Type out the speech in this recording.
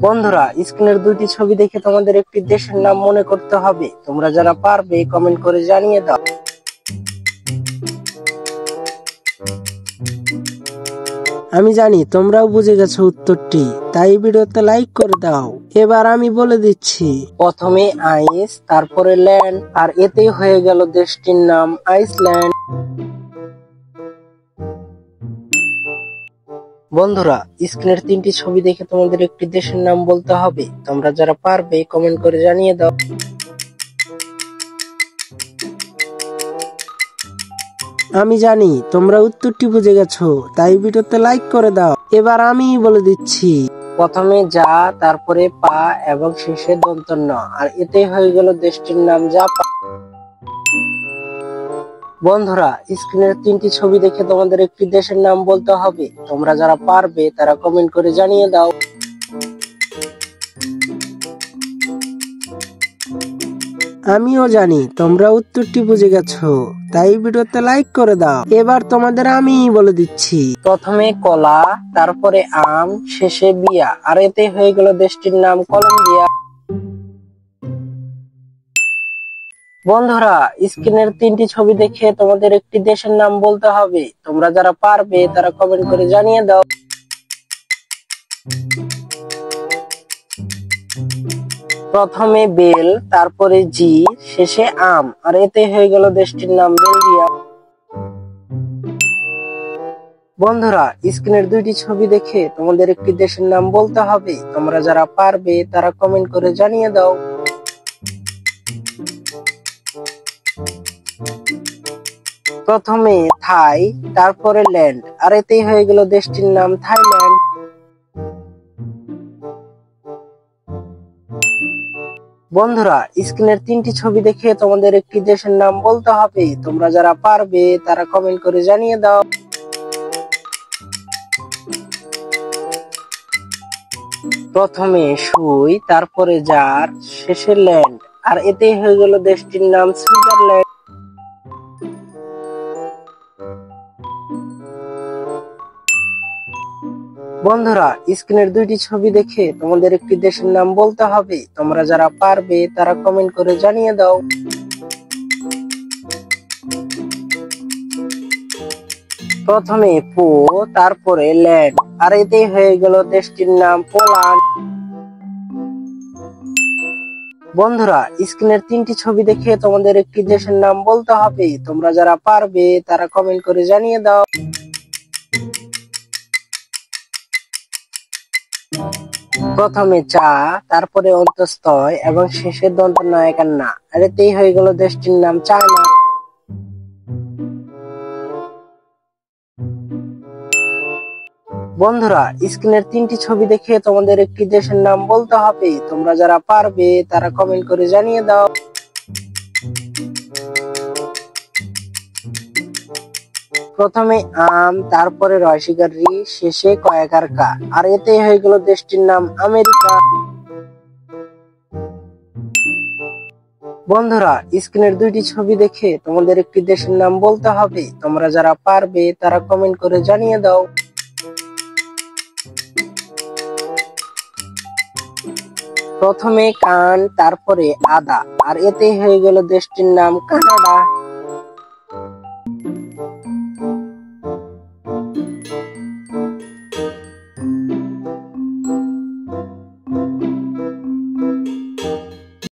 বন্ধুরা, স্ক্রিনের দুইটি ছবি দেখে তোমাদের একটি দেশের নাম মনে করতে হবে। তোমরা যারা পারবে কমেন্ট করে জানিয়ে দাও। আমি জানি তোমরাও বুঝে গেছো উত্তরটি, তাই ভিডিওতে লাইক করে দাও। এবার আমি বলে দিচ্ছি, প্রথমে আইস, তারপরে ল্যান্ড, আর এতেই হয়ে গেল দেশটির নাম আইসল্যান্ড। বন্ধুরা, স্ক্রিনের তিনটি ছবি দেখে তোমাদের একটি দেশের নাম বলতে হবে। তোমরা যারা পারবে কমেন্ট করে জানিয়ে দাও। আমি জানি তোমরা উত্তরটি বুঝে গেছো, তাই ভিডিওতে লাইক করে দাও। এবার আমি বলে দিচ্ছি, প্রথমে যা, তারপরে পা এবং শেষে দন্ত ন, আর এতেই হয়ে গেল দেশটির নাম জাপান। বন্ধুরা, স্ক্রিনের তিনটি ছবি দেখে তোমাদের একটি দেশের নাম বলতে হবে। তোমরা যারা পারবে তারা কমেন্ট করে জানিয়ে দাও। আমিও জানি তোমরা উত্তরটি বুঝে গেছো, তাই ভিডিওতে লাইক করে দাও। এবার তোমাদের আমি বলে দিচ্ছি, প্রথমে কলা, তারপরে আম, শেষে বিয়া, আর এতে হয়ে গেল দেশটির নাম কলম্বিয়া। বন্ধুরা, স্ক্রিনের তিনটি ছবি দেখে তোমাদের একটি দেশের নাম বলতে হবে। তোমরা যারা পারবে তারা কমেন্ট করে জানিয়ে দাও। প্রথমে বেল, তারপরে জি, শেষে আম, আর এতে হয়ে গেল দেশটির নাম বেলজিয়াম। বন্ধুরা, স্ক্রিনের দুইটি ছবি দেখে তোমাদের একটি দেশের নাম বলতে হবে। তোমরা যারা পারবে তারা কমেন্ট করে জানিয়ে দাও। প্রথমে থাই, তারপরে ল্যান্ড, আর এতেই হয়ে গেল দেশটির নাম থাইল্যান্ড। বন্ধুরা, স্ক্রিনের তিনটি ছবি দেখে তোমাদের একটি দেশের নাম বলতে হবে। তোমরা যারা পারবে তারা কমেন্ট করে জানিয়ে দাও। প্রথমে সুই, তারপরে জার, শেষে ল্যান্ড, আর এতেই হয়ে গেল দেশটির নাম সুইজারল্যান্ড। বন্ধুরা, স্ক্রিনের দুইটি ছবি দেখে তোমাদের একটি দেশের নাম বলতে হবে। তোমরা যারা পারবে তারা কমেন্ট করে জানিয়ে দাও। প্রথমে পো, তারপরে ল্যান্ড, আর এতেই হয়ে গেল দেশটির নাম পোল্যান্ড। বন্ধুরা, স্ক্রিনের তিনটি ছবি দেখে তোমাদের একটি দেশের নাম বলতে হবে। তোমরা যারা পারবে তারা কমেন্ট করে জানিয়ে দাও। প্রথমে চা, তারপরে অন্তঃস্থ এবং শেষে দন্ত নয়কার না, আর এতেই হয়ে গেল দেশটির নাম চায়না। বন্ধুরা, স্ক্রিনের তিনটি ছবি দেখে তোমাদের একটি দেশের নাম বলতে হবে। তোমরা যারা পারবে তারা কমেন্ট করে জানিয়ে দাও। প্রথমে আম, তারপরে রয়শিকার রি, শেষে কয়াকার কা, আর এতেই হয়ে গেল দেশটির নাম আমেরিকা। বন্ধুরা, স্ক্রিনের দুইটি ছবি দেখে তোমাদের একটি দেশের নাম বলতে হবে। তোমরা যারা পারবে তারা কমেন্ট করে জানিয়ে দাও। প্রথমে কান, তারপরে আদা, আর এতেই হয়ে গেল দেশটির নাম কানাডা।